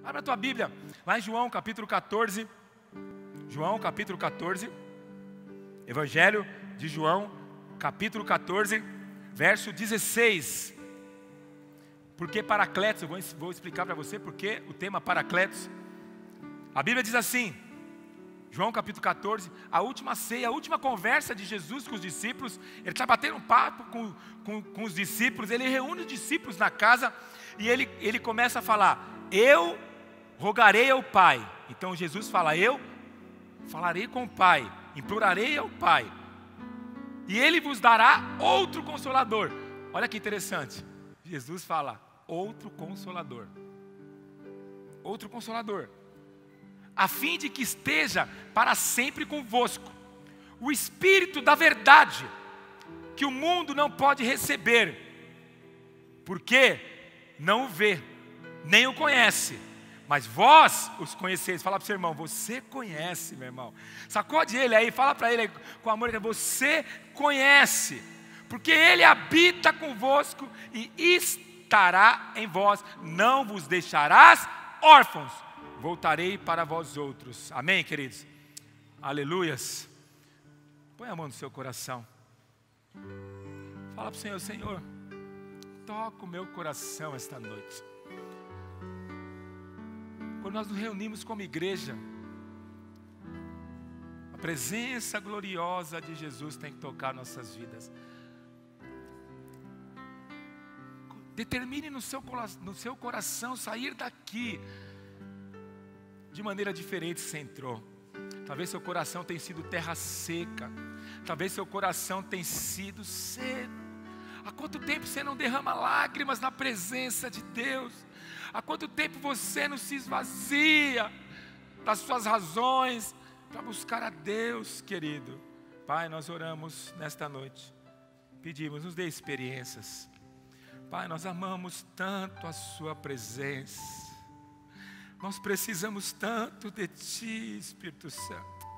Abra a tua Bíblia, lá em João capítulo 14. João capítulo 14. Evangelho de João capítulo 14, verso 16. Por que Paracletos? Eu vou explicar para você por que o tema Paracletos. A Bíblia diz assim, João capítulo 14, a última ceia, a última conversa de Jesus com os discípulos. Ele está batendo um papo com os discípulos, ele reúne os discípulos na casa e ele começa a falar, eu rogarei ao Pai. Então Jesus fala, eu falarei com o Pai, implorarei ao Pai, e Ele vos dará outro Consolador. Olha que interessante, Jesus fala, outro Consolador. Outro Consolador, a fim de que esteja para sempre convosco, o Espírito da verdade, que o mundo não pode receber, porque não o vê, nem o conhece, mas vós os conheceis. Fala para o seu irmão, você conhece, meu irmão. Sacode ele aí, fala para ele aí, com amor, você conhece, porque Ele habita convosco e estará em vós, não vos deixarás órfãos, voltarei para vós outros. Amém, queridos? Aleluias. Põe a mão no seu coração. Fala para o Senhor, Senhor, toca o meu coração esta noite. Quando nós nos reunimos como igreja, a presença gloriosa de Jesus tem que tocar nossas vidas. Determine no seu coração sair daqui de maneira diferente se você entrou. Talvez seu coração tenha sido terra seca. Talvez seu coração tenha sido seco. Há quanto tempo você não derrama lágrimas na presença de Deus? Há quanto tempo você não se esvazia das suas razões para buscar a Deus, querido? Pai, nós oramos nesta noite. Pedimos, nos dê experiências. Pai, nós amamos tanto a sua presença. Nós precisamos tanto de Ti, Espírito Santo.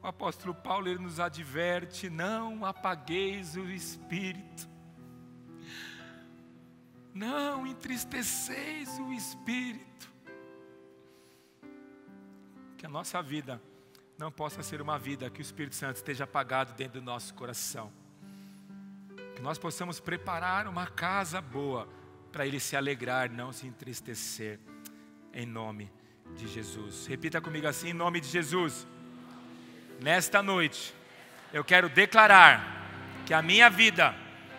O apóstolo Paulo, ele nos adverte, não apagueis o Espírito. Não entristeceis o Espírito. Que a nossa vida não possa ser uma vida que o Espírito Santo esteja apagado dentro do nosso coração. Que nós possamos preparar uma casa boa para Ele se alegrar, não se entristecer. Em nome de Jesus. Repita comigo assim, em nome de Jesus. Nesta noite, eu quero declarar que a minha vida,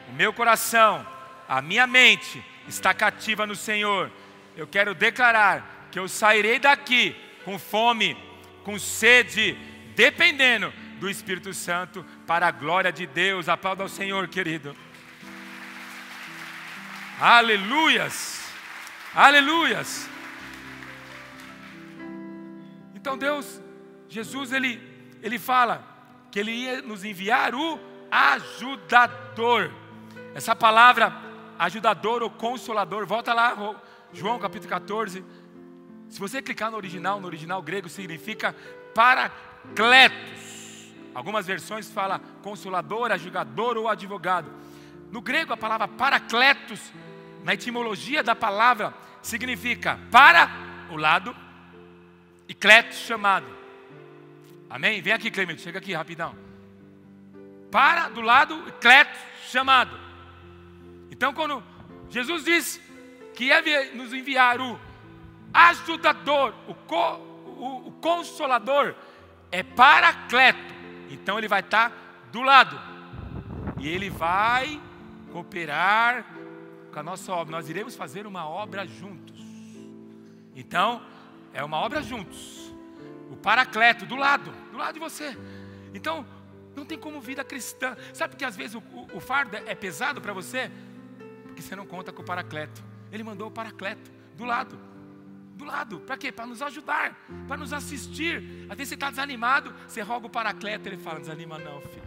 o meu coração, a minha mente está cativa no Senhor. Eu quero declarar que eu sairei daqui com fome, com sede, dependendo do Espírito Santo, para a glória de Deus. Aplauda ao Senhor, querido. Aleluias, aleluias. Então Jesus, ele fala que Ele ia nos enviar o ajudador. Essa palavra ajudador ou consolador, volta lá, João capítulo 14. Se você clicar no original grego significa paracletos. Algumas versões falam consolador, ajudador ou advogado. No grego a palavra paracletos, na etimologia da palavra, significa para o lado e kletos chamado. Amém? Vem aqui, Clemente, chega aqui rapidão. Para do lado e kletos chamado. Então quando Jesus diz que ia nos enviar o ajudador, o consolador, é paracleto. Então Ele vai estar do lado e Ele vai cooperar com a nossa obra. Nós iremos fazer uma obra juntos. Então é uma obra juntos. O paracleto do lado de você. Então não tem como vida cristã. Sabe porque às vezes o fardo é pesado para você? Porque você não conta com o paracleto. Ele mandou o paracleto do lado. Para quê? Para nos ajudar, para nos assistir. Às vezes você está desanimado, você roga o paracleto, ele fala, não desanima não, filho.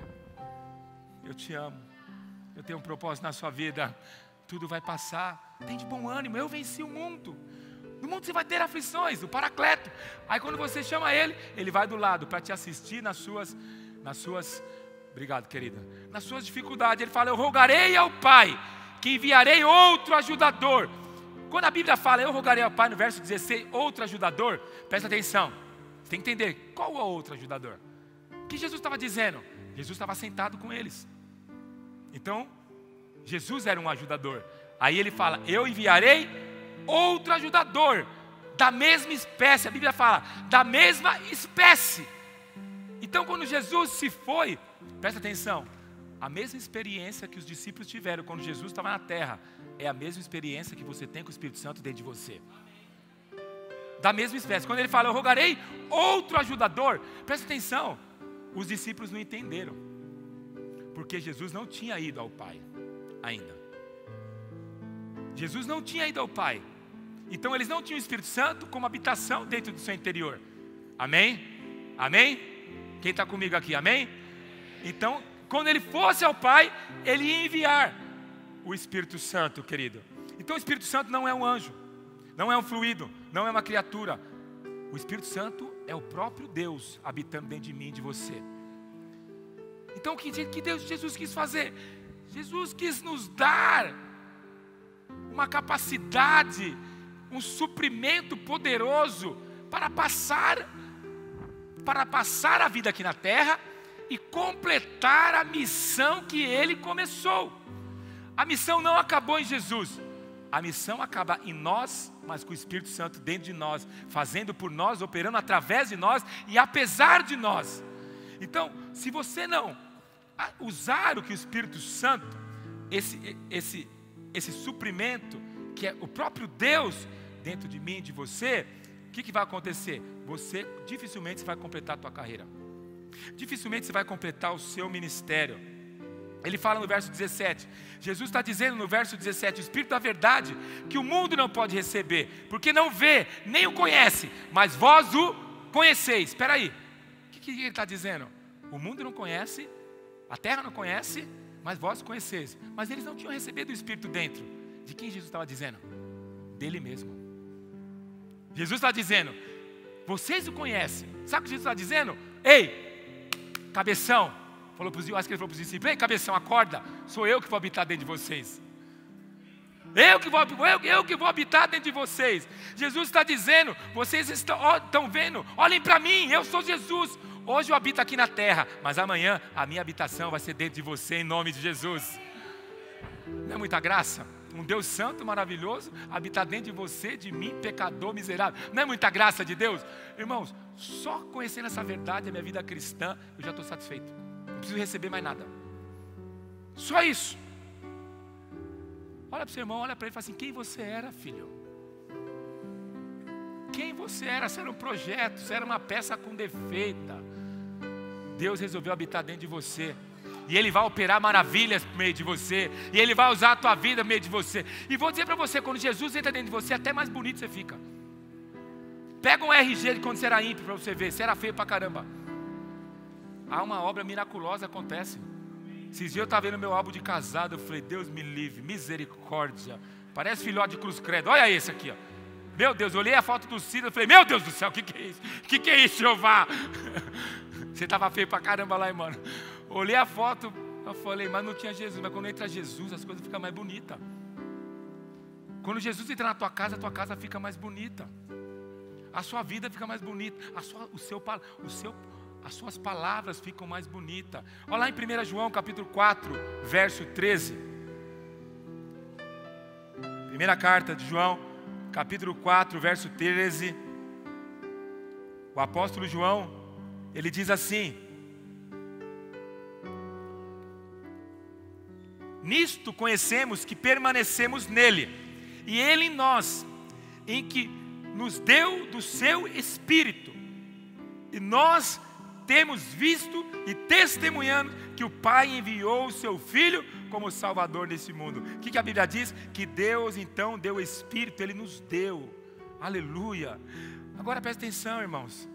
Eu te amo, eu tenho um propósito na sua vida, tudo vai passar, tem de bom ânimo, eu venci o mundo. No mundo você vai ter aflições, o paracleto. Aí quando você chama ele, ele vai do lado para te assistir nas suas, obrigado querida, nas suas dificuldades. Ele fala, eu rogarei ao Pai que enviarei outro ajudador. Quando a Bíblia fala, eu rogarei ao Pai, no verso 16, outro ajudador, presta atenção, você tem que entender, qual é o outro ajudador? O que Jesus estava dizendo? Jesus estava sentado com eles. Então, Jesus era um ajudador. Aí ele fala, eu enviarei outro ajudador, da mesma espécie. A Bíblia fala, da mesma espécie. Então quando Jesus se foi, presta atenção, a mesma experiência que os discípulos tiveram quando Jesus estava na terra, é a mesma experiência que você tem com o Espírito Santo dentro de você. Da mesma espécie. Quando ele fala, eu rogarei outro ajudador, presta atenção, os discípulos não entenderam, porque Jesus não tinha ido ao Pai ainda. Jesus não tinha ido ao Pai. Então eles não tinham o Espírito Santo como habitação dentro do seu interior. Amém? Amém? Quem está comigo aqui, amém? Então, quando ele fosse ao Pai, ele ia enviar o Espírito Santo, querido. Então o Espírito Santo não é um anjo, não é um fluido, não é uma criatura. O Espírito Santo é o próprio Deus habitando dentro de mim e de você. Então o que Jesus quis fazer? Jesus quis nos dar uma capacidade, um suprimento poderoso para passar a vida aqui na terra e completar a missão que Ele começou. A missão não acabou em Jesus, a missão acaba em nós, mas com o Espírito Santo dentro de nós, fazendo por nós, operando através de nós e apesar de nós. Então, se você não usar o que o Espírito Santo, esse suprimento, que é o próprio Deus dentro de mim e de você, o que vai acontecer? Você dificilmente vai completar a tua carreira, dificilmente você vai completar o seu ministério. Ele fala no verso 17, Jesus está dizendo no verso 17, o Espírito da verdade, que o mundo não pode receber, porque não vê, nem o conhece, mas vós o conheceis. Espera aí, o que ele está dizendo? O mundo não conhece, a terra não conhece, mas vós conheceis. Mas eles não tinham recebido o Espírito dentro. De quem Jesus estava dizendo? Dele mesmo. Jesus está dizendo, vocês o conhecem. Sabe o que Jesus está dizendo? Ei, cabeção, acho que ele falou para os discípulos, ei, cabeção, acorda, sou eu que vou habitar dentro de vocês. Eu que vou habitar dentro de vocês. Jesus está dizendo, vocês estão vendo, olhem para mim, eu sou Jesus. Hoje eu habito aqui na terra, mas amanhã a minha habitação vai ser dentro de você, em nome de Jesus. Não é muita graça? Um Deus santo, maravilhoso, habitar dentro de você, de mim, pecador, miserável. Não é muita graça de Deus? Irmãos, só conhecendo essa verdade, a minha vida cristã, eu já estou satisfeito. Não preciso receber mais nada. Só isso. Olha para o seu irmão, olha para ele e fala assim, quem você era, filho? Quem você era? Você era um projeto, você era uma peça com defeito. Deus resolveu habitar dentro de você. E Ele vai operar maravilhas no meio de você. E Ele vai usar a tua vida no meio de você. E vou dizer para você, quando Jesus entra dentro de você, até mais bonito você fica. Pega um RG de quando você era ímpio para você ver. Você era feio pra caramba. Há uma obra miraculosa acontece. Esses dias eu estava vendo meu álbum de casado. Eu falei, Deus me livre, misericórdia. Parece filhote de cruz credo. Olha esse aqui, ó. Meu Deus, eu olhei a foto do Ciro. Eu falei, meu Deus do céu, o que é isso? O que é isso, Jeová? Você estava feio pra caramba lá, irmão. Olhei a foto, eu falei, mas não tinha Jesus. Mas quando entra Jesus, as coisas ficam mais bonitas. Quando Jesus entra na tua casa, a tua casa fica mais bonita. A sua vida fica mais bonita. As suas palavras ficam mais bonitas. Olha lá em 1 João capítulo 4, verso 13. Primeira carta de João, capítulo 4, verso 13. O apóstolo João, ele diz assim: nisto conhecemos que permanecemos nele, e ele em nós, em que nos deu do seu Espírito. E nós temos visto e testemunhando que o Pai enviou o seu Filho como Salvador nesse mundo. O que a Bíblia diz? Que Deus então deu o Espírito, Ele nos deu. Aleluia. Agora presta atenção, irmãos.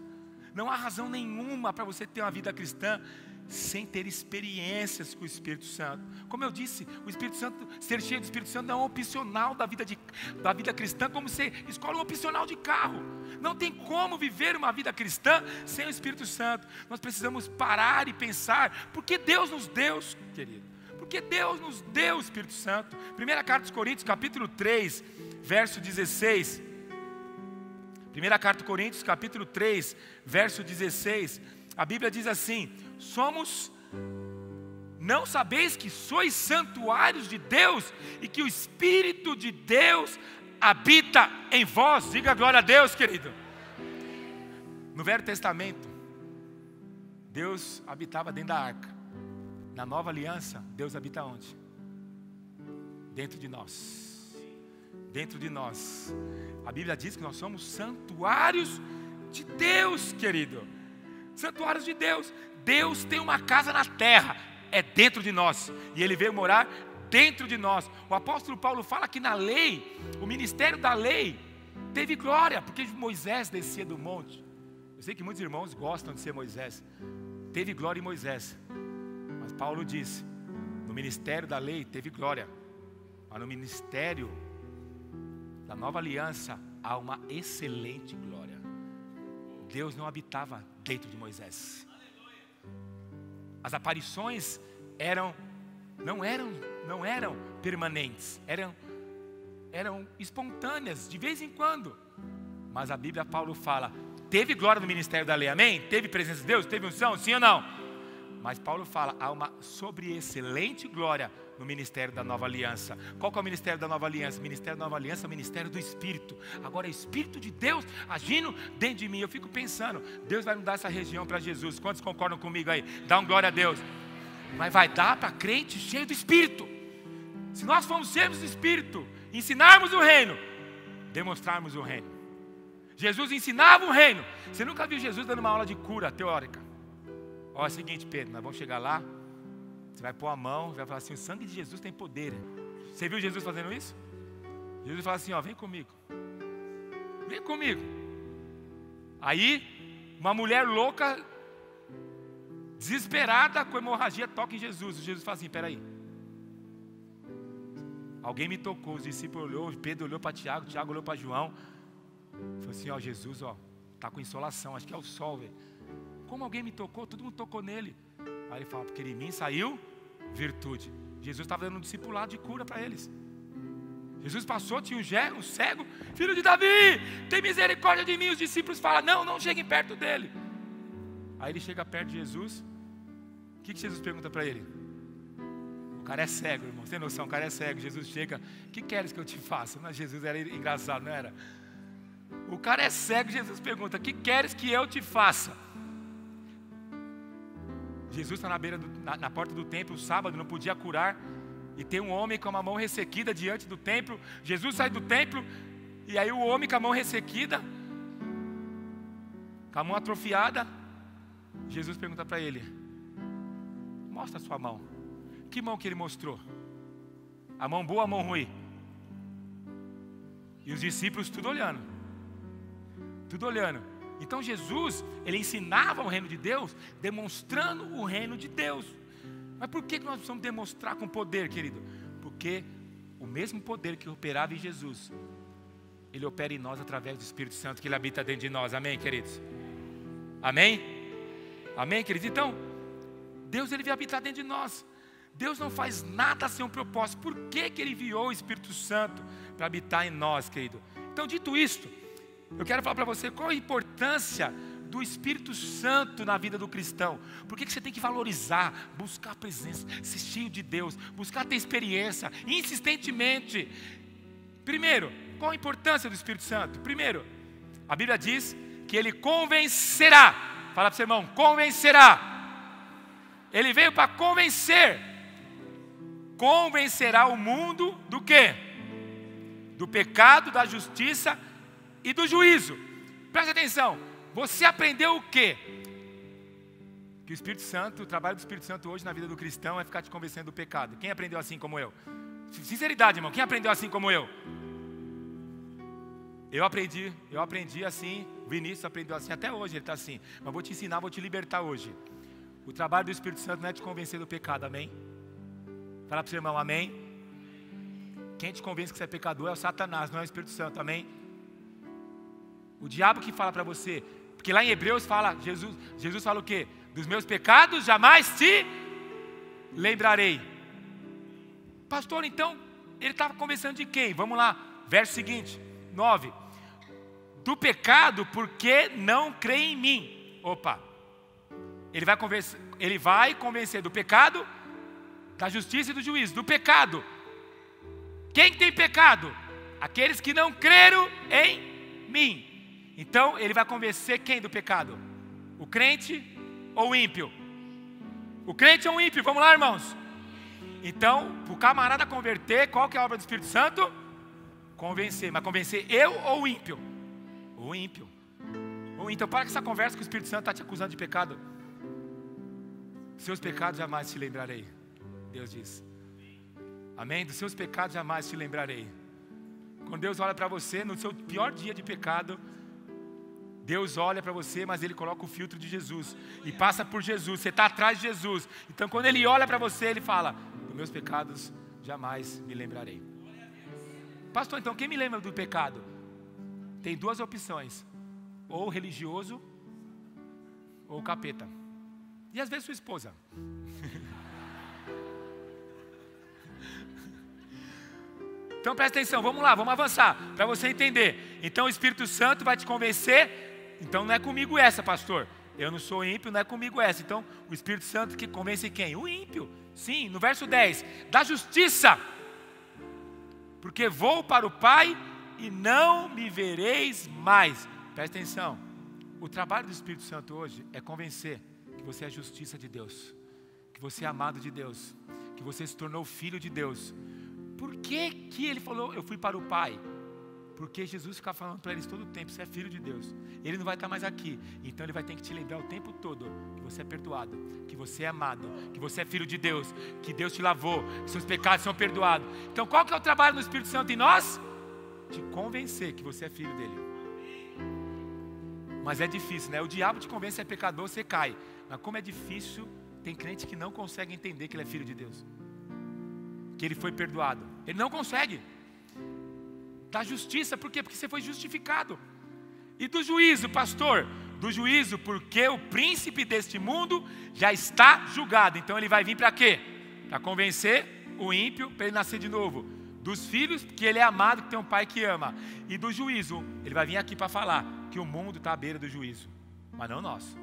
Não há razão nenhuma para você ter uma vida cristã sem ter experiências com o Espírito Santo. Como eu disse, o Espírito Santo, ser cheio do Espírito Santo é um opcional da vida cristã, como você escolhe um opcional de carro. Não tem como viver uma vida cristã sem o Espírito Santo. Nós precisamos parar e pensar, por que Deus nos deu, querido? Porque Deus nos deu o Espírito Santo. Primeira carta aos Coríntios, capítulo 3, verso 16. Primeira carta aos Coríntios, capítulo 3, verso 16. A Bíblia diz assim: não sabeis que sois santuários de Deus e que o Espírito de Deus habita em vós? Diga glória a Deus, querido. No Velho Testamento, Deus habitava dentro da arca. Na Nova Aliança, Deus habita onde? Dentro de nós. Dentro de nós. A Bíblia diz que nós somos santuários de Deus, querido. Santuários de Deus. Deus tem uma casa na terra, é dentro de nós. E Ele veio morar dentro de nós. O apóstolo Paulo fala que na lei, o ministério da lei, teve glória, porque Moisés descia do monte. Eu sei que muitos irmãos gostam de ser Moisés. Teve glória em Moisés. Mas Paulo disse, no ministério da lei teve glória, mas no ministério da nova aliança há uma excelente glória. Deus não habitava dentro de Moisés. As aparições não eram permanentes, eram espontâneas, de vez em quando. Mas a Bíblia, Paulo fala, teve glória no ministério da lei, amém? Teve presença de Deus? Teve unção, sim ou não? Mas Paulo fala, há uma sobreexcelente glória no ministério da nova aliança. Qual que é o ministério da nova aliança? O ministério da nova aliança é o ministério do Espírito. Agora é o Espírito de Deus agindo dentro de mim. Eu fico pensando, Deus vai me dar essa região para Jesus. Quantos concordam comigo aí? Dá um glória a Deus. Mas vai dar para crente cheio do Espírito. Se nós formos cheios do Espírito, ensinarmos o reino, demonstrarmos o reino. Jesus ensinava o reino. Você nunca viu Jesus dando uma aula de cura teórica? Ó, é o seguinte, Pedro, nós vamos chegar lá, você vai pôr a mão, vai falar assim, o sangue de Jesus tem poder. Você viu Jesus fazendo isso? Jesus fala assim, ó, vem comigo. Vem comigo. Aí, uma mulher louca, desesperada com hemorragia, toca em Jesus. Jesus fala assim, peraí. Alguém me tocou, os discípulos olhou, Pedro olhou para Tiago, Tiago olhou para João. Falou assim, ó, Jesus, ó, tá com insolação, acho que é o sol, velho. Como alguém me tocou, todo mundo tocou nele. Aí ele fala, porque de mim saiu virtude. Jesus estava dando um discipulado de cura para eles. Jesus passou, tinha um cego, filho de Davi, tem misericórdia de mim. Os discípulos falam, não cheguem perto dele. Aí ele chega perto de Jesus. O que Jesus pergunta para ele? O cara é cego, irmão, você tem noção, o cara é cego. Jesus chega, o que queres que eu te faça? Mas Jesus era engraçado, não era? O cara é cego, Jesus pergunta, o que queres que eu te faça? Jesus está na porta do templo, sábado, não podia curar. E tem um homem com uma mão ressequida diante do templo. Jesus sai do templo, e aí o homem com a mão ressequida, com a mão atrofiada, Jesus pergunta para ele, mostra a sua mão. Que mão que ele mostrou? A mão boa ou a mão ruim? E os discípulos tudo olhando. Tudo olhando. Então Jesus, ele ensinava o reino de Deus, demonstrando o reino de Deus. Mas por que nós precisamos demonstrar com poder, querido? Porque o mesmo poder que operava em Jesus, ele opera em nós através do Espírito Santo que ele habita dentro de nós. Amém, queridos? Amém? Amém, queridos? Então, Deus, ele veio habitar dentro de nós. Deus não faz nada sem um propósito. Por que ele enviou o Espírito Santo para habitar em nós, querido? Então, dito isto, eu quero falar para você qual a importância do Espírito Santo na vida do cristão. Por que você tem que valorizar, buscar a presença, ser cheio de Deus, buscar ter experiência, insistentemente. Primeiro, qual a importância do Espírito Santo? Primeiro, a Bíblia diz que ele convencerá. Fala para o seu irmão, convencerá. Ele veio para convencer. Convencerá o mundo do quê? Do pecado, da justiça e do juízo. Preste atenção. Você aprendeu o quê? Que o Espírito Santo, o trabalho do Espírito Santo hoje na vida do cristão é ficar te convencendo do pecado. Quem aprendeu assim como eu? Sinceridade, irmão. Quem aprendeu assim como eu? Eu aprendi assim. O Vinícius aprendeu assim. Até hoje ele está assim. Mas vou te ensinar, vou te libertar hoje. O trabalho do Espírito Santo não é te convencer do pecado, amém? Fala para o seu irmão, amém? Quem te convence que você é pecador é o Satanás, não é o Espírito Santo, amém? O diabo que fala para você, porque lá em Hebreus fala, Jesus fala o quê? Dos meus pecados jamais te lembrarei. Pastor, então, ele estava conversando de quem? Vamos lá, verso seguinte, 9. Do pecado, porque não crê em mim. Opa, ele vai convencer do pecado, da justiça e do juízo. Do pecado. Quem tem pecado? Aqueles que não creram em mim. Então, ele vai convencer quem do pecado? O crente ou o ímpio? O crente ou o ímpio? Vamos lá, irmãos. Então, para o camarada converter, qual que é a obra do Espírito Santo? Convencer. Mas convencer eu ou o ímpio? O ímpio. Então, para com essa conversa que o Espírito Santo está te acusando de pecado. Seus pecados jamais te lembrarei. Deus diz. Amém? Dos seus pecados jamais te lembrarei. Quando Deus olha para você, no seu pior dia de pecado, Deus olha para você, mas Ele coloca o filtro de Jesus. E passa por Jesus, você está atrás de Jesus. Então quando Ele olha para você, Ele fala: dos meus pecados jamais me lembrarei. Pastor, então quem me lembra do pecado? Tem duas opções: ou religioso, ou capeta. E às vezes sua esposa. Então presta atenção, vamos lá, vamos avançar, para você entender. Então o Espírito Santo vai te convencer. Então não é comigo essa, pastor. Eu não sou ímpio, não é comigo essa. Então o Espírito Santo que convence quem? O ímpio. Sim, no verso 10, da justiça. Porque vou para o Pai e não me vereis mais. Presta atenção, o trabalho do Espírito Santo hoje é convencer que você é a justiça de Deus, que você é amado de Deus, que você se tornou filho de Deus. Por que que ele falou, eu fui para o Pai? Porque Jesus fica falando para eles todo o tempo: você é filho de Deus. Ele não vai estar mais aqui. Então ele vai ter que te lembrar o tempo todo que você é perdoado, que você é amado, que você é filho de Deus, que Deus te lavou, que seus pecados são perdoados. Então qual que é o trabalho do Espírito Santo em nós? Te convencer que você é filho dele. Mas é difícil, né? O diabo te convence que é pecador, você cai. Mas como é difícil, tem crente que não consegue entender que ele é filho de Deus, que ele foi perdoado. Ele não consegue. Da justiça, por quê? Porque você foi justificado. E do juízo, pastor? Do juízo, porque o príncipe deste mundo já está julgado. Então ele vai vir para quê? Para convencer o ímpio, para ele nascer de novo. Dos filhos, que ele é amado, que tem um pai que ama. E do juízo, ele vai vir aqui para falar que o mundo está à beira do juízo. Mas não nós.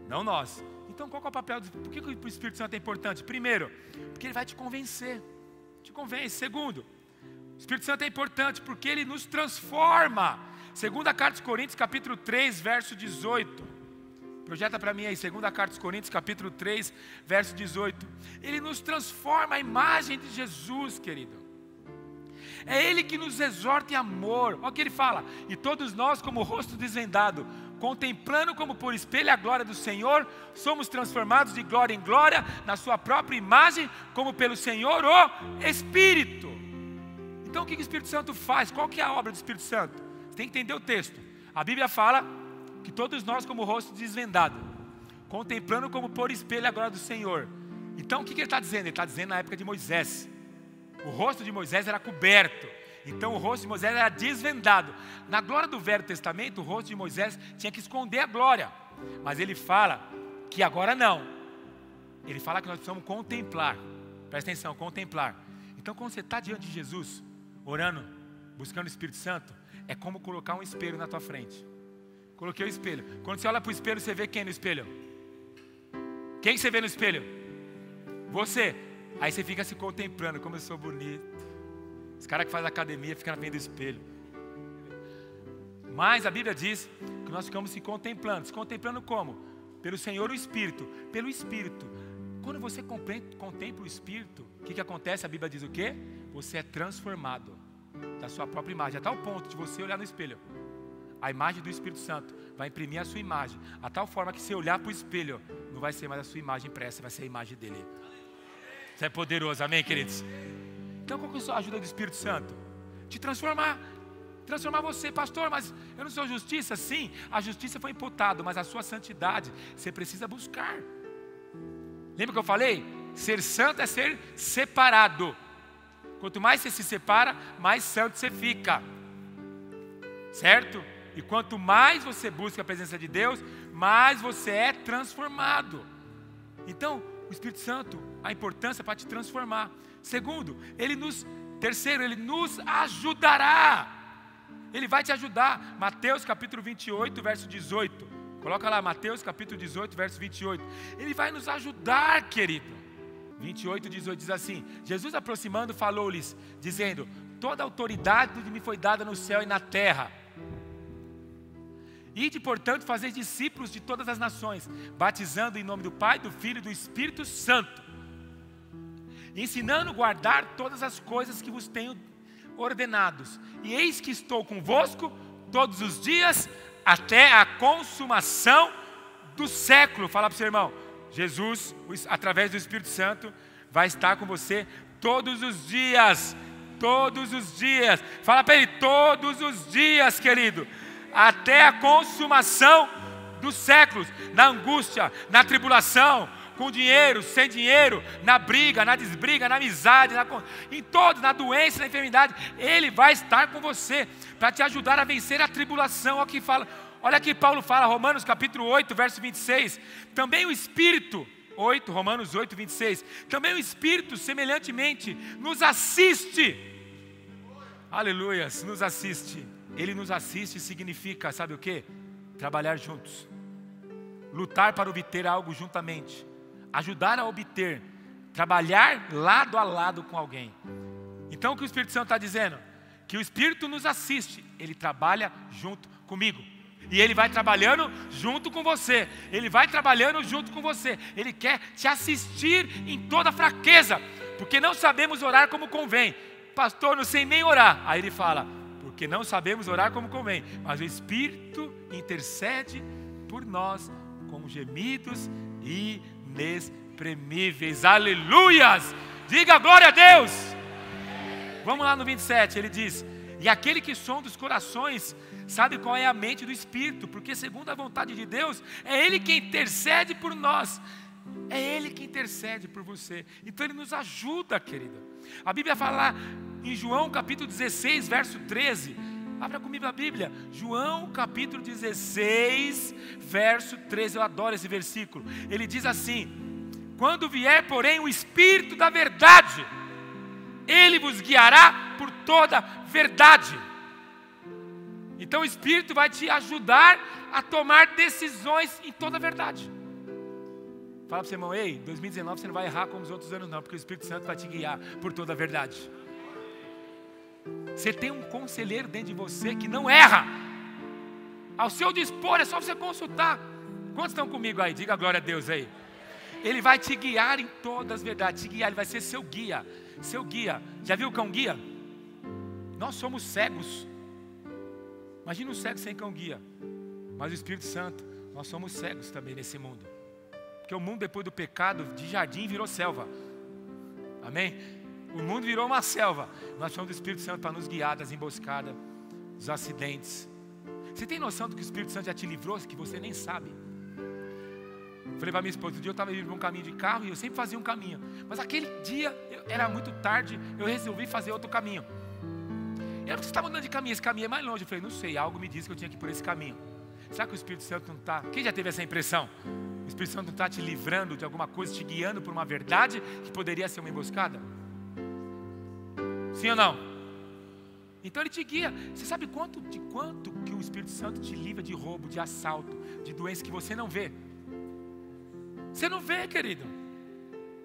Não nós. Então qual que é o papel? Por que o Espírito Santo é importante? Primeiro, porque ele vai te convencer. Te convence. Segundo, o Espírito Santo é importante porque ele nos transforma. Segunda carta aos Coríntios, capítulo 3, verso 18. Projeta para mim aí, segunda carta aos Coríntios, capítulo 3, verso 18. Ele nos transforma a imagem de Jesus, querido. É Ele que nos exorta em amor. Olha o que ele fala: e todos nós, como rosto desvendado, contemplando como por espelho a glória do Senhor, somos transformados de glória em glória, na sua própria imagem, como pelo Senhor o Espírito. Então o que o Espírito Santo faz? Qual que é a obra do Espírito Santo? Você tem que entender o texto. A Bíblia fala que todos nós, como rosto desvendado, contemplando como por espelho a glória do Senhor. Então o que ele está dizendo? Ele está dizendo na época de Moisés. O rosto de Moisés era coberto. Então o rosto de Moisés era desvendado. Na glória do Velho Testamento, o rosto de Moisés tinha que esconder a glória. Mas ele fala que agora não. Ele fala que nós precisamos contemplar. Presta atenção, contemplar. Então quando você está diante de Jesus, orando, buscando o Espírito Santo, é como colocar um espelho na tua frente. Coloquei o espelho. Quando você olha para o espelho, você vê quem no espelho? Quem você vê no espelho? Você. Aí você fica se contemplando, como eu sou bonito. Os caras que fazem academia ficam na frente do espelho. Mas a Bíblia diz que nós ficamos se contemplando. Se contemplando como? Pelo Senhor o Espírito. Pelo Espírito. Quando você contempla o Espírito, o que acontece? A Bíblia diz o quê? Você é transformado da sua própria imagem. A tal ponto de você olhar no espelho, a imagem do Espírito Santo vai imprimir a sua imagem. A tal forma que se olhar para o espelho, não vai ser mais a sua imagem impressa, vai ser a imagem dele. Isso é poderoso, amém, queridos? Então qual que é a ajuda do Espírito Santo? Te transformar. Transformar você, pastor, mas eu não sou justiça? Sim, a justiça foi imputada, mas a sua santidade você precisa buscar. Lembra que eu falei? Ser santo é ser separado. Quanto mais você se separa, mais santo você fica. Certo? E quanto mais você busca a presença de Deus, mais você é transformado. Então, o Espírito Santo, a importância para te transformar. Segundo, terceiro, Ele nos ajudará. Ele vai te ajudar. Mateus capítulo 28, verso 18. Coloca lá, Mateus capítulo 18, verso 28. Ele vai nos ajudar, querido. 28, 18 diz assim: Jesus aproximando falou-lhes, dizendo: toda autoridade me foi dada no céu e na terra. Ide, portanto, fazer discípulos de todas as nações, batizando em nome do Pai, do Filho e do Espírito Santo, ensinando a guardar todas as coisas que vos tenho ordenados. E eis que estou convosco todos os dias, até a consumação do século. Fala para o seu irmão: Jesus, através do Espírito Santo, vai estar com você todos os dias. Todos os dias. Fala para ele: todos os dias, querido, até a consumação dos séculos. Na angústia, na tribulação, com dinheiro, sem dinheiro, na briga, na desbriga, na amizade, em todos, na doença, na enfermidade, Ele vai estar com você para te ajudar a vencer a tribulação. Olha aqui Paulo fala, Romanos capítulo 8, verso 26. Também o Espírito, Romanos 8, 26. Também o Espírito semelhantemente nos assiste. Aleluias, nos assiste. Ele nos assiste significa, sabe o que? Trabalhar juntos, lutar para obter algo juntamente, ajudar a obter, trabalhar lado a lado com alguém. Então o que o Espírito Santo está dizendo? Que o Espírito nos assiste, Ele trabalha junto comigo. E Ele vai trabalhando junto com você. Ele vai trabalhando junto com você. Ele quer te assistir em toda fraqueza, porque não sabemos orar como convém. Pastor, não sei nem orar. Aí ele fala: porque não sabemos orar como convém, mas o Espírito intercede por nós com gemidos inexprimíveis. Aleluias! Diga glória a Deus! Vamos lá no 27, ele diz: e aquele que sonda os corações sabe qual é a mente do Espírito, porque segundo a vontade de Deus, é Ele quem intercede por nós. É Ele que intercede por você. Então Ele nos ajuda, querida. A Bíblia fala em João capítulo 16, verso 13. Abra comigo a Bíblia. João capítulo 16, verso 13. Eu adoro esse versículo. Ele diz assim: quando vier, porém, o Espírito da verdade, Ele vos guiará por toda verdade. Então o Espírito vai te ajudar a tomar decisões em toda a verdade. Fala para o seu irmão: ei, 2019 você não vai errar como os outros anos não, porque o Espírito Santo vai te guiar por toda a verdade. Você tem um conselheiro dentro de você que não erra. Ao seu dispor, é só você consultar. Quantos estão comigo aí? Diga glória a Deus aí. Ele vai te guiar em todas as verdades. Te guiar, Ele vai ser seu guia. Seu guia. Já viu o cão guia? Nós somos cegos. Imagina um cego sem cão guia. Mas o Espírito Santo, nós somos cegos também nesse mundo. Porque o mundo depois do pecado de jardim virou selva. Amém? O mundo virou uma selva. Nós somos do Espírito Santo para nos guiar das emboscadas, dos acidentes. Você tem noção do que o Espírito Santo já te livrou, que você nem sabe? Falei para minha esposa, um dia eu estava indo por um caminho de carro e eu sempre fazia um caminho. Mas aquele dia, era muito tarde, eu resolvi fazer outro caminho. E aí, você estava andando de caminho, esse caminho é mais longe. Eu falei: não sei, algo me disse que eu tinha que ir por esse caminho. Será que o Espírito Santo não está? Quem já teve essa impressão? O Espírito Santo não está te livrando de alguma coisa, te guiando por uma verdade que poderia ser uma emboscada? Sim ou não? Então Ele te guia. Você sabe de quanto que o Espírito Santo te livra de roubo, de assalto, de doenças que você não vê? Você não vê, querido.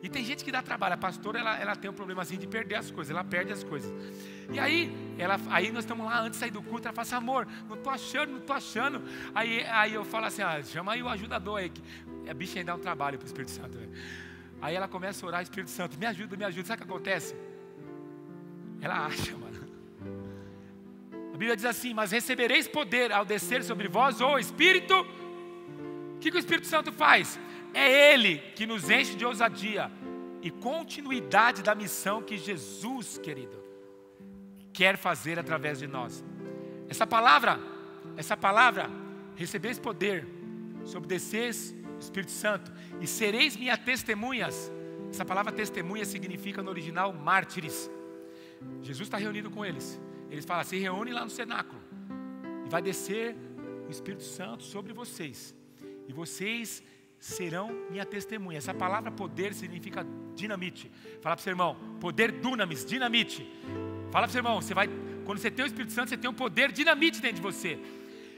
E tem gente que dá trabalho. A pastora, ela tem um problema assim de perder as coisas. Ela perde as coisas. E aí nós estamos lá antes de sair do culto. Ela fala assim: amor, não estou achando. Aí eu falo assim: chama aí o ajudador aí. A bicha ainda dá um trabalho para o Espírito Santo. Aí ela começa a orar: Espírito Santo, me ajuda. Sabe o que acontece? Ela acha, mano. A Bíblia diz assim: mas recebereis poder ao descer sobre vós o Espírito. O que o Espírito Santo faz? É Ele que nos enche de ousadia e continuidade da missão que Jesus, querido, quer fazer através de nós. Essa palavra, recebereis poder sobre desceres o Espírito Santo e sereis minhas testemunhas. Essa palavra testemunha significa no original mártires. Jesus está reunido com eles. Eles falam: se reúne lá no cenáculo e vai descer o Espírito Santo sobre vocês. E vocês serão minha testemunha. Essa palavra poder significa dinamite. Fala para o seu irmão, poder dunamis, dinamite. Fala para o seu irmão, quando você tem o Espírito Santo, você tem um poder dinamite dentro de você.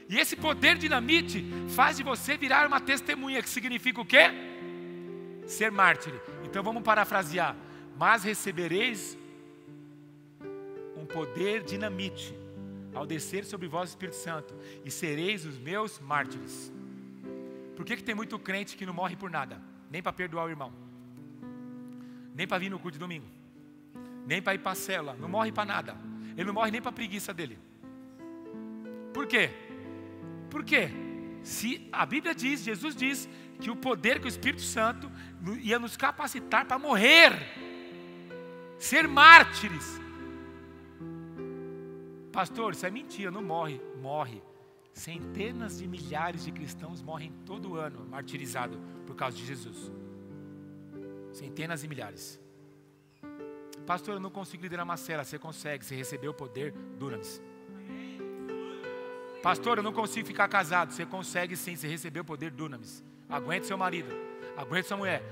E esse poder dinamite faz de você virar uma testemunha, que significa o quê? Ser mártir. Então vamos parafrasear. Mas recebereis um poder dinamite ao descer sobre vós o Espírito Santo, e sereis os meus mártires. Por que tem muito crente que não morre por nada? Nem para perdoar o irmão, nem para vir no culto de domingo, nem para ir para a célula, não morre para nada. Ele não morre nem para a preguiça dele. Por quê? Porque se a Bíblia diz, Jesus diz, que o poder que o Espírito Santo ia nos capacitar para morrer, ser mártires. Pastor, isso é mentira, não morre. Morre. Centenas de milhares de cristãos morrem todo ano martirizados por causa de Jesus. Centenas de milhares. Pastor, eu não consigo liderar uma cela. Você consegue, você recebeu o poder dunamis. Pastor, eu não consigo ficar casado. Você consegue sim, você recebeu o poder dunamis. Aguente seu marido, aguente sua mulher.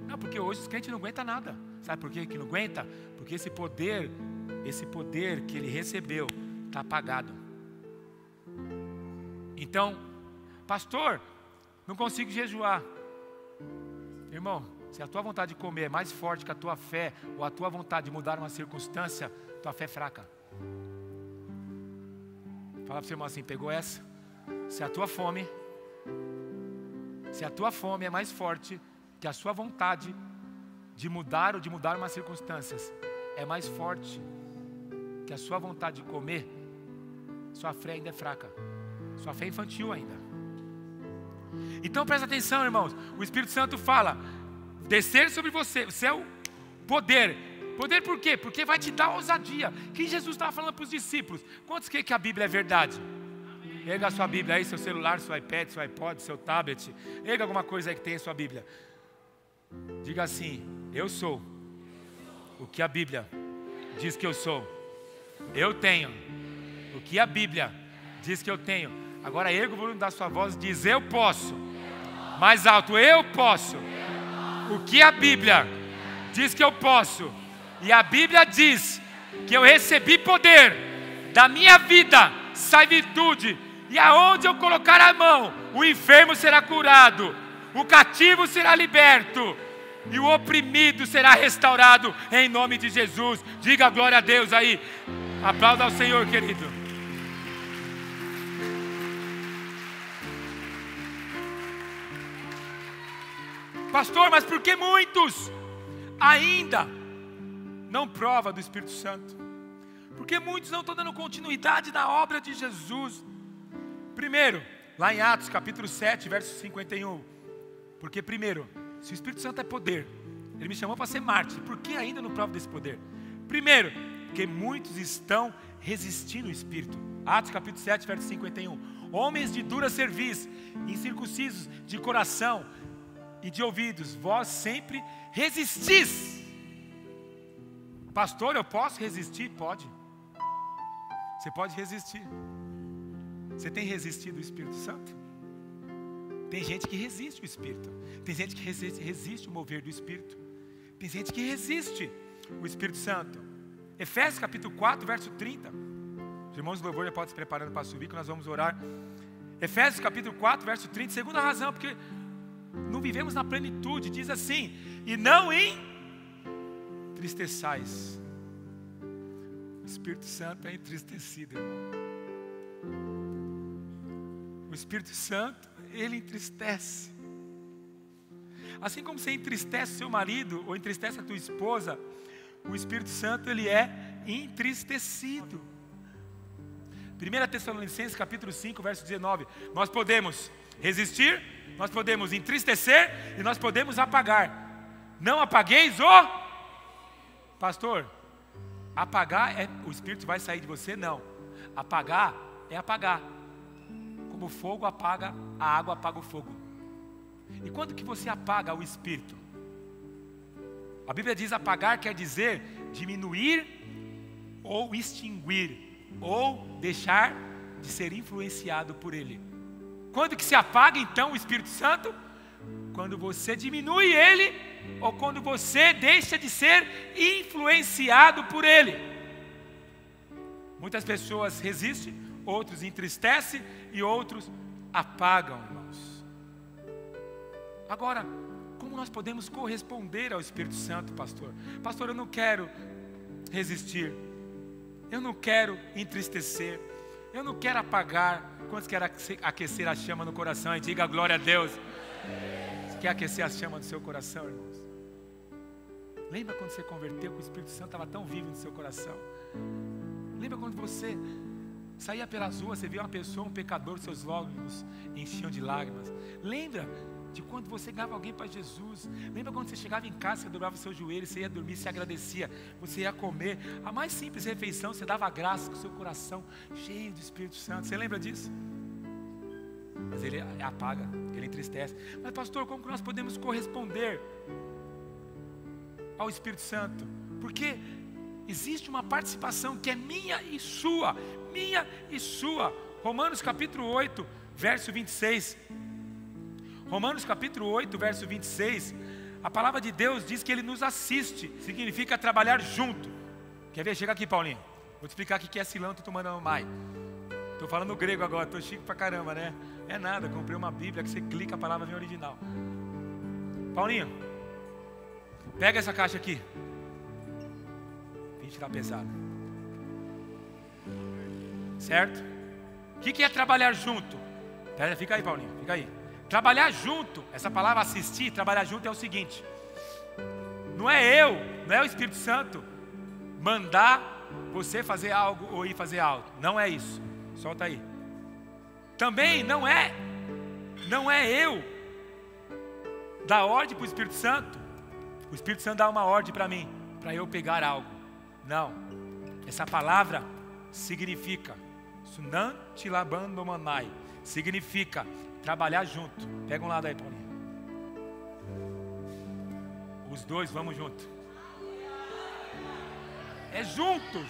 Não, porque hoje os crentes não aguentam nada. Sabe por que não aguenta? Porque esse poder que ele recebeu está apagado. Então, pastor, não consigo jejuar. Irmão, se a tua vontade de comer é mais forte que a tua fé, ou a tua vontade de mudar uma circunstância, tua fé é fraca. Fala para o seu irmão assim, pegou essa? Se a tua fome é mais forte que a sua vontade de mudar ou de mudar umas circunstâncias, é mais forte que a sua vontade de comer, sua fé ainda é fraca. Sua fé é infantil ainda. Então presta atenção, irmãos. O Espírito Santo fala, descer sobre você, você é o poder. Poder por quê? Porque vai te dar ousadia. Que Jesus estava falando para os discípulos. Quantos que a Bíblia é verdade? Pega a sua Bíblia aí, seu celular, seu iPad, seu iPod, seu tablet. Pega alguma coisa aí que tem em sua Bíblia. Diga assim, eu sou o que a Bíblia diz que eu sou. Eu tenho o que a Bíblia diz que eu tenho. Agora erga o volume da sua voz e diz, eu posso. Mais alto, eu posso. O que a Bíblia diz que eu posso. E a Bíblia diz que eu recebi poder. Da minha vida sai virtude. E aonde eu colocar a mão, o enfermo será curado, o cativo será liberto, e o oprimido será restaurado, em nome de Jesus. Diga glória a Deus aí. Aplauda ao Senhor, querido. Pastor, mas por que muitos ainda não provam do Espírito Santo? Porque muitos não estão dando continuidade na obra de Jesus. Primeiro, lá em Atos capítulo 7, verso 51. Porque primeiro, se o Espírito Santo é poder, Ele me chamou para ser mártir. Por que ainda não prova desse poder? Primeiro, porque muitos estão resistindo ao Espírito. Atos capítulo 7, verso 51. Homens de dura cerviz, incircuncisos de coração e de ouvidos, vós sempre resistis. Pastor, eu posso resistir? Pode. Você pode resistir. Você tem resistido o Espírito Santo? Tem gente que resiste o Espírito. Tem gente que resiste o mover do Espírito. Tem gente que resiste o Espírito Santo. Efésios capítulo 4, verso 30. Os irmãos do louvor já podem se preparando para subir, que nós vamos orar. Efésios capítulo 4, verso 30. Segunda razão, porque não vivemos na plenitude. Diz assim, e não entristeçais. O Espírito Santo é entristecido, irmão. O Espírito Santo, Ele entristece. Assim como você entristece seu marido, ou entristece a tua esposa, o Espírito Santo, Ele é entristecido. 1 Tessalonicenses capítulo 5, verso 19. Nós podemos resistir, nós podemos entristecer e nós podemos apagar. Não apagueis o... Pastor, apagar é... o Espírito vai sair de você? Não. Apagar é apagar. Como o fogo apaga, a água apaga o fogo. E quando que você apaga o Espírito? A Bíblia diz apagar quer dizer diminuir ou extinguir, ou deixar de ser influenciado por Ele. Quando que se apaga então o Espírito Santo? Quando você diminui Ele ou quando você deixa de ser influenciado por ele. Muitas pessoas resistem, outros entristecem e outros apagam, irmãos. Agora, como nós podemos corresponder ao Espírito Santo, pastor? Pastor, eu não quero resistir, eu não quero entristecer, eu não quero apagar. Quantos querem aquecer a chama no coração? E diga glória a Deus. Você quer aquecer a chama do seu coração, irmãos? Lembra quando você converteu, que o Espírito Santo estava tão vivo no seu coração? Lembra quando você saía pelas ruas, você via uma pessoa, um pecador, seus olhos enchiam de lágrimas? Lembra de quando você ganhava alguém para Jesus? Lembra quando você chegava em casa, você dobrava o seu joelho, você ia dormir, você agradecia, você ia comer a mais simples refeição, você dava graça com o seu coração cheio do Espírito Santo? Você lembra disso? Mas ele apaga, ele entristece. Mas pastor, como que nós podemos corresponder ao Espírito Santo? Porque existe uma participação que é minha e sua, minha e sua. Romanos capítulo 8, verso 26. Romanos capítulo 8, verso 26, a palavra de Deus diz que Ele nos assiste, significa trabalhar junto. Quer ver? Chega aqui, Paulinho. Vou te explicar o que é cilanto tomando mai. Estou falando grego agora, estou chique pra caramba, né? É nada, comprei uma Bíblia que você clica, a palavra vem original. Paulinho, pega essa caixa aqui. Vim tirar pesado. Certo? O que é trabalhar junto? Pera, fica aí, Paulinho, fica aí. Trabalhar junto, essa palavra assistir, trabalhar junto é o seguinte: não é o Espírito Santo mandar você fazer algo ou ir fazer algo. Não é isso. Solta aí. Também não é eu dar ordem para o Espírito Santo. O Espírito Santo dá uma ordem para mim, para eu pegar algo. Não. Essa palavra significa Sunantilabandomanai. Significa trabalhar junto. Pega um lado aí, Paulinho. Os dois, vamos junto. É juntos.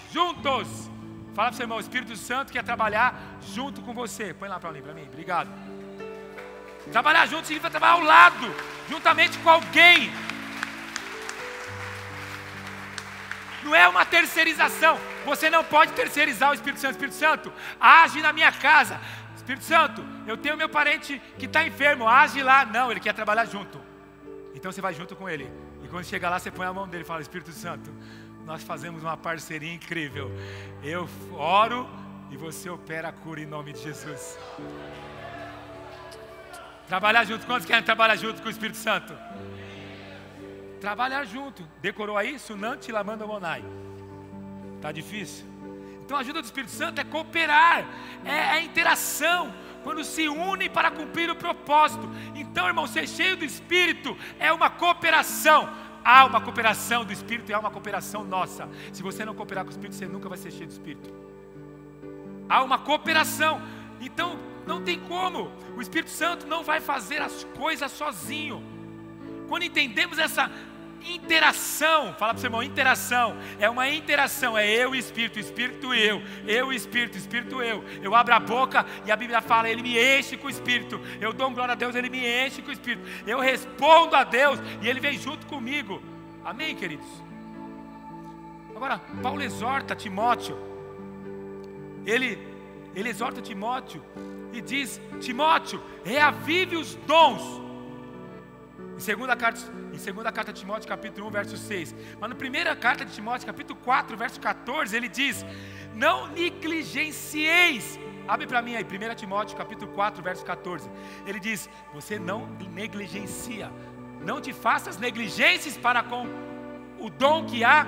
Fala para o seu irmão, o Espírito Santo quer trabalhar junto com você. Põe lá, Paulinho, para mim, obrigado. Trabalhar junto significa trabalhar ao lado, juntamente com alguém. Não é uma terceirização. Você não pode terceirizar o Espírito Santo. Espírito Santo, age na minha casa. Espírito Santo, eu tenho meu parente que está enfermo, age lá. Não, ele quer trabalhar junto. Então você vai junto com ele. E quando chegar lá, você põe a mão dele e fala: Espírito Santo, nós fazemos uma parceria incrível. Eu oro e você opera a cura em nome de Jesus. Trabalhar junto. Quantos querem trabalhar junto com o Espírito Santo? Trabalhar junto. Decorou aí? Sunanti Lamando Monai. Tá difícil? Então a ajuda do Espírito Santo é cooperar, é interação, quando se unem para cumprir o propósito. Então, irmão, ser cheio do Espírito é uma cooperação. Há uma cooperação do Espírito e há uma cooperação nossa. Se você não cooperar com o Espírito, você nunca vai ser cheio do Espírito. Há uma cooperação. Então, não tem como. O Espírito Santo não vai fazer as coisas sozinho. Quando entendemos essa interação, fala para o seu irmão, interação, é uma interação, é eu e Espírito, Espírito e eu e Espírito, Espírito e eu. Eu abro a boca e a Bíblia fala, Ele me enche com o Espírito. Eu dou glória a Deus, Ele me enche com o Espírito. Eu respondo a Deus e Ele vem junto comigo. Amém, queridos? Agora, Paulo exorta Timóteo. Ele exorta Timóteo e diz: Timóteo, reavive os dons. Em segunda carta de Timóteo, capítulo 1, verso 6. Mas na primeira carta de Timóteo, capítulo 4, verso 14, ele diz: não negligencieis. Abre para mim aí, 1 Timóteo, capítulo 4, verso 14. Ele diz: você não negligencia. Não te faças negligências para com o dom que há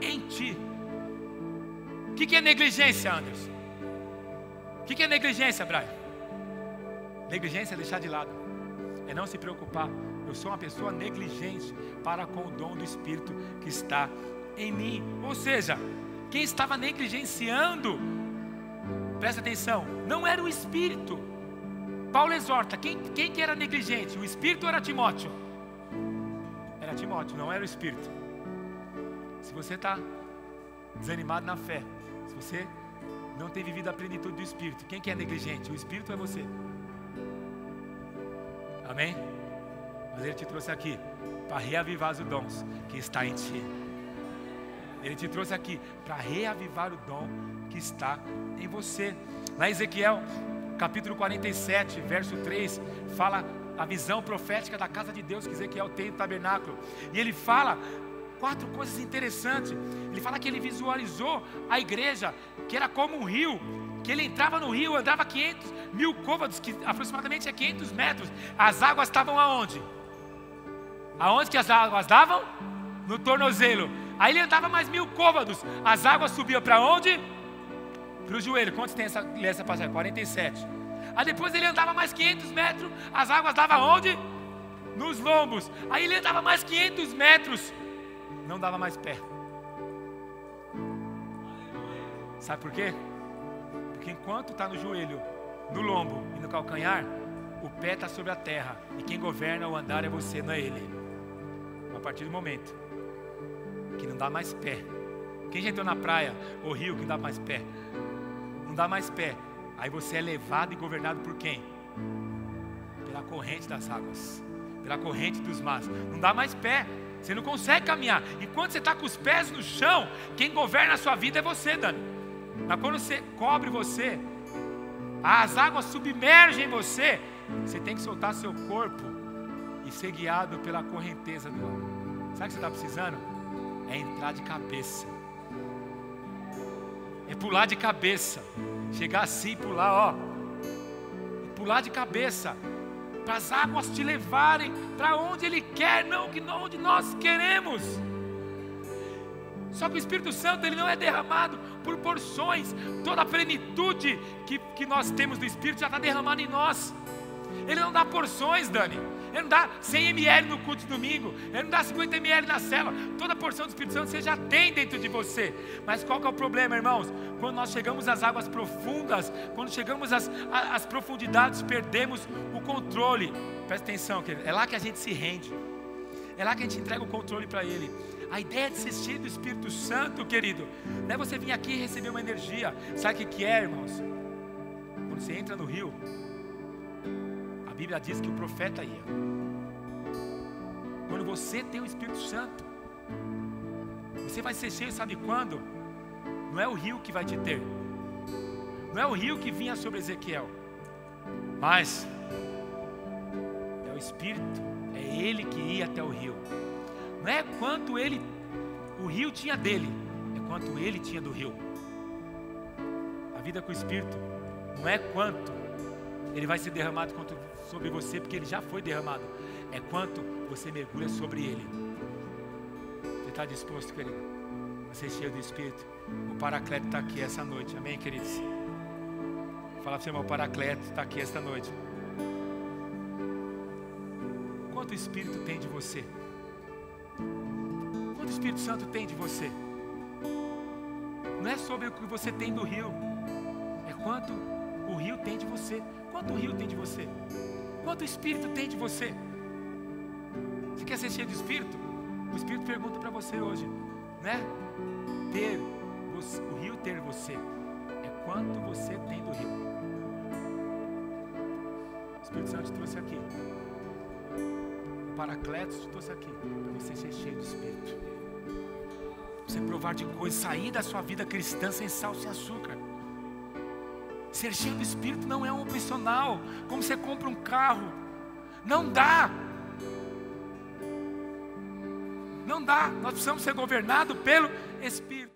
em ti. O que é negligência, Anderson? O que é negligência, Brian? Negligência é deixar de lado, é não se preocupar. Eu sou uma pessoa negligente para com o dom do Espírito que está em mim. Ou seja, quem estava negligenciando, presta atenção, não era o Espírito. Paulo exorta, quem que era negligente? O Espírito ou era Timóteo? Era Timóteo, não era o Espírito. Se você está desanimado na fé, se você não tem vivido a plenitude do Espírito, quem que é negligente? O Espírito ou é você? Amém? Mas Ele te trouxe aqui para reavivar os dons que está em ti. Ele te trouxe aqui para reavivar o dom que está em você. Lá em Ezequiel, capítulo 47, verso 3, fala a visão profética da casa de Deus que Ezequiel tem no tabernáculo. E ele fala 4 coisas interessantes. Ele fala que ele visualizou a igreja, que era como um rio, que ele entrava no rio, andava 500.000 côvados, que aproximadamente é 500 metros. As águas estavam aonde? Aonde que as águas davam? No tornozelo. Aí ele andava mais 1.000 côvados. As águas subiam para onde? Para o joelho. Quantos tem essa passagem? 47. Aí depois ele andava mais 500 metros. As águas davam onde? Nos lombos. Aí ele andava mais 500 metros. Não dava mais pé. Sabe por quê? Porque enquanto está no joelho, no lombo e no calcanhar, o pé está sobre a terra. E quem governa o andar é você, não é ele. A partir do momento que não dá mais pé. Quem já entrou na praia ou rio que não dá mais pé? Não dá mais pé. Aí você é levado e governado por quem? Pela corrente das águas, pela corrente dos mares. Não dá mais pé. Você não consegue caminhar. Enquanto você está com os pés no chão, quem governa a sua vida é você, Dani. Mas quando você cobre você, as águas submergem você, você tem que soltar seu corpo e ser guiado pela correnteza do ar. Sabe o que você está precisando? É entrar de cabeça. É pular de cabeça. Chegar assim, pular, ó. E pular de cabeça. Para as águas te levarem para onde Ele quer, não onde nós queremos. Só que o Espírito Santo, ele não é derramado por porções. Toda a plenitude que nós temos do Espírito já está derramada em nós. Ele não dá porções, Dani. Ele não dá 100 ml no culto de domingo. Ele não dá 50 ml na célula. Toda porção do Espírito Santo você já tem dentro de você. Mas qual que é o problema, irmãos? Quando nós chegamos às águas profundas, quando chegamos às profundidades, perdemos o controle. Presta atenção, querido. É lá que a gente se rende. É lá que a gente entrega o controle para Ele. A ideia de ser cheio do Espírito Santo, querido, não é você vir aqui e receber uma energia. Sabe o que é, irmãos? Quando você entra no rio, a Bíblia diz que o profeta ia. Quando você tem o Espírito Santo, você vai ser cheio, sabe quando? Não é o rio que vai te ter. Não é o rio que vinha sobre Ezequiel. Mas é o Espírito. É ele que ia até o rio. Não é quanto o rio tinha dele, é quanto ele tinha do rio. A vida com o Espírito não é quanto ele vai ser derramado sobre você, porque ele já foi derramado. É quanto você mergulha sobre ele. Você está disposto, querido, a ser cheio do Espírito? O Paracleto está aqui essa noite, amém, queridos? Fala para você, irmão, o Paracleto está aqui esta noite. Quanto o Espírito tem de você? Quanto o Espírito Santo tem de você? Não é sobre o que você tem do rio, é quanto o rio tem de você. Quanto o rio tem de você? Quanto o Espírito tem de você? Você quer ser cheio de Espírito? O Espírito pergunta para você hoje, né? O rio ter você é quanto você tem do rio. O Espírito Santo te trouxe aqui. Paracletos te trouxe aqui para você ser cheio do Espírito. Você provar de coisas, sair da sua vida cristã sem sal, sem açúcar. Ser cheio do Espírito não é um opcional, como você compra um carro. Não dá. Não dá. Nós precisamos ser governados pelo Espírito.